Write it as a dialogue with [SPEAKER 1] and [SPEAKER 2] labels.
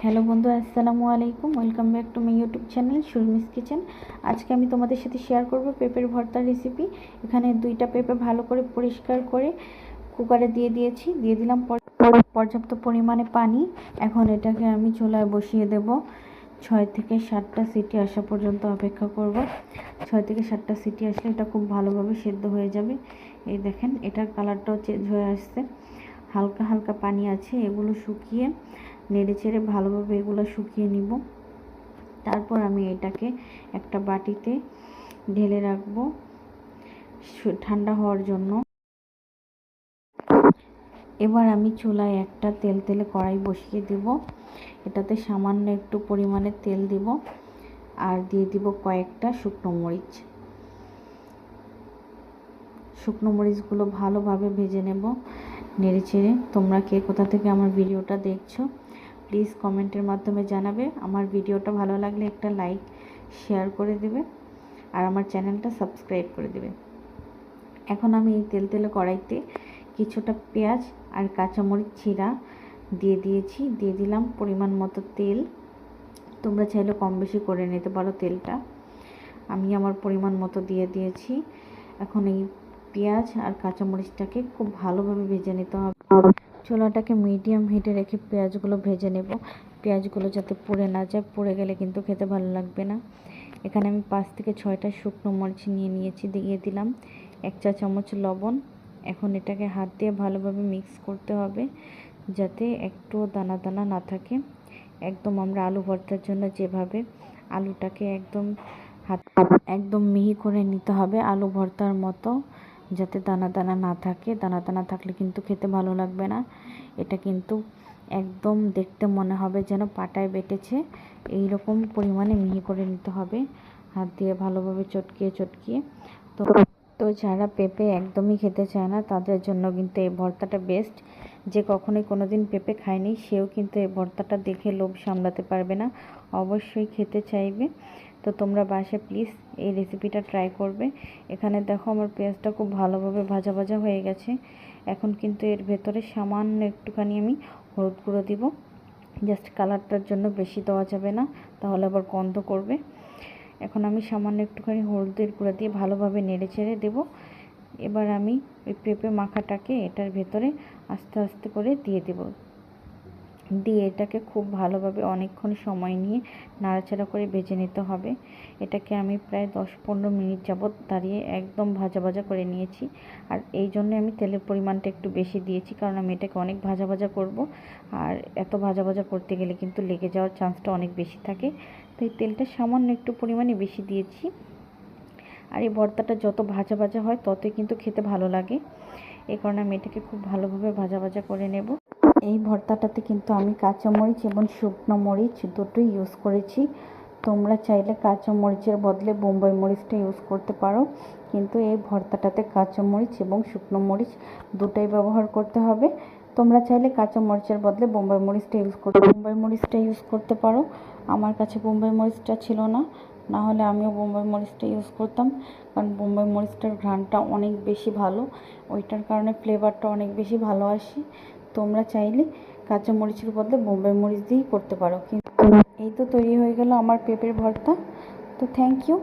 [SPEAKER 1] Hello বন্ধু, আসসালামু আলাইকুম। Welcome back to my YouTube channel Surmi's kitchen. আজকে আমি তোমাদের সাথে শেয়ার করব পেঁপের ভর্তার রেসিপি। এখানে 2টা পেঁপে ভালো করে পরিষ্কার করে কুকারে দিয়ে দিলাম পর্যাপ্ত পরিমাণে পানি। এখন এটাকে আমি চুলায় বসিয়ে দেব। 6 থেকে 7টা সিটি আসা পর্যন্ত অপেক্ষা করব। 6 থেকে 7টা সিটি আসলে এটা খুব ভালোভাবে সেদ্ধ হয়ে যাবে। এই দেখেন, এটার কালারটাও চেঞ্জ হয়ে আসছে। হালকা হালকা পানি আছে, এগুলো শুকিয়ে নেড়ে চেড়ে ভালোভাবে এগুলো শুকিয়ে নিব। তারপর আমি এটাকে একটা বাটিতে ঢেলে রাখবো ঠান্ডা হওয়ার জন্য। এবার আমি চুলায় একটা তেলে কড়াই বসিয়ে দিব। এটাতে সামান্য একটু পরিমাণে তেল দিব আর দিয়ে দিব কয়েকটা শুকনো মরিচ। শুকনো মরিচগুলো ভালোভাবে ভেজে নেব নেড়ে চেড়ে। তোমরা কে কোথা থেকে আমার ভিডিওটা দেখছো প্লিজ কমেন্টের মাধ্যমে জানাবে। আমার ভিডিওটা ভালো লাগলে একটা লাইক শেয়ার করে দেবে আর আমার চ্যানেলটা সাবস্ক্রাইব করে দেবে। এখন আমি এই তেলে কড়াইতে কিছুটা পেঁয়াজ আর কাঁচামরিচ ছিঁড়া দিয়ে দিলাম পরিমাণ মতো তেল। তোমরা চাইলে কম বেশি করে নিতে পারো তেলটা। আমি আমার পরিমাণ মতো দিয়ে দিয়েছি। এখন এই পেঁয়াজ আর কাঁচামরিচটাকে খুব ভালোভাবে ভেজে নিতে হবে। চুলাটাকে মিডিয়াম হিটে রেখে পেঁয়াজগুলো ভেজে নেব। পেঁয়াজগুলো যাতে পুড়ে না যায়, পুড়ে গেলে কিন্তু খেতে ভালো লাগবে না। এখানে আমি 5 থেকে 6টা শুকনো মরিচ নিয়েছি, দিয়ে দিলাম 1 চা চামচ লবণ। এখন এটাকে হাত দিয়ে ভালোভাবে মিক্স করতে হবে যাতে একটু দানা দানা না থাকে। একদম আমরা আলু ভর্তার জন্য যেভাবে আলুটাকে একদম মিহি করে নিতে হবে, আলু ভর্তার মতো, যাতে দানা দানা না থাকে। দানা দানা থাকলে কিন্তু খেতে ভালো লাগবে না। এটা কিন্তু একদম দেখতে মনে হবে যেন পাটায় বেটেছে। এই রকম পরিমাণে মিহি করে নিতে হবে হাত দিয়ে ভালোভাবে চটকিয়ে। তো যারা পেঁপে একদমই খেতে চায় না তাদের জন্য কিন্তু এই ভর্তাটা বেস্ট। যে কখনোই কোনোদিন পেঁপে খায়নি সেও কিন্তু এই ভর্তাটা দেখে লোভ সামলাতে পারবে না, অবশ্যই খেতে চাইবে। তো তোমরা বাসায় প্লিজ এই রেসিপিটা ট্রাই করবে। এখানে দেখো আমার পেঁয়াজটা খুব ভালোভাবে ভাজা হয়ে গেছে। এখন কিন্তু এর ভেতরে সামান্য একটুখানি আমি হলুদ গুঁড়ো দিব, জাস্ট কালারটার জন্য, বেশি দেওয়া যাবে না তাহলে আবার গন্ধ করবে। এখন আমি সামান্য একটুখানি হলুদের গুঁড়া দিয়ে ভালোভাবে নেড়ে চেড়ে দেবো। এবার আমি ওই পেঁপে মাখাটাকে এটার ভেতরে আস্তে আস্তে করে দিয়ে এটাকে খুব ভালোভাবে অনেকক্ষণ সময় নিয়ে নাড়াচাড়া করে ভেজে নিতে হবে। এটাকে আমি প্রায় 10-15 মিনিট যাবত দাঁড়িয়ে একদম ভাজা করে নিয়েছি। আর এই জন্য আমি তেলের পরিমাণটা একটু বেশি দিয়েছি, কারণ আমি এটাকে অনেক ভাজা করব। আর এত ভাজা করতে গেলে কিন্তু লেগে যাওয়ার চান্সটা অনেক বেশি থাকে। তো এই তেলটা সামান্য একটু পরিমাণে বেশি দিয়েছি। আর এই ভর্তাটা যত ভাজা হয় ততই কিন্তু খেতে ভালো লাগে। এই কারণে আমি এটাকে খুব ভালোভাবে ভাজা করে নেব। এই ভর্তাটাতে কিন্তু আমি কাঁচামরিচ এবং শুকনো মরিচ দুটোই ইউজ করেছি। তোমরা চাইলে কাঁচামরিচের বদলে বোম্বাই মরিচটা ইউজ করতে পারো, কিন্তু এই ভর্তাটাতে কাঁচামরিচ এবং শুকনো মরিচ দুটোই ব্যবহার করতে হবে। তোমরা চাইলে কাঁচামরিচের বদলে বোম্বাই মরিচটা ইউজ করতে পারো। আমার কাছে বোম্বাই মরিচটা ছিল না, না হলে আমিও বোম্বাই মরিচটা ইউজ করতাম, কারণ বোম্বাই মরিচটার ঘ্রাণটা অনেক বেশি ভালো, ওইটার কারণে ফ্লেভারটা অনেক বেশি ভালো আসে। তোমরা চাইলে কাঁচা মরিচের বদলে বোম্বাই মরিচ দিয়েই করতে পারো। কিন্তু এই তো তৈরি হয়ে গেল আমার পেঁপের ভর্তা। তো থ্যাংক ইউ।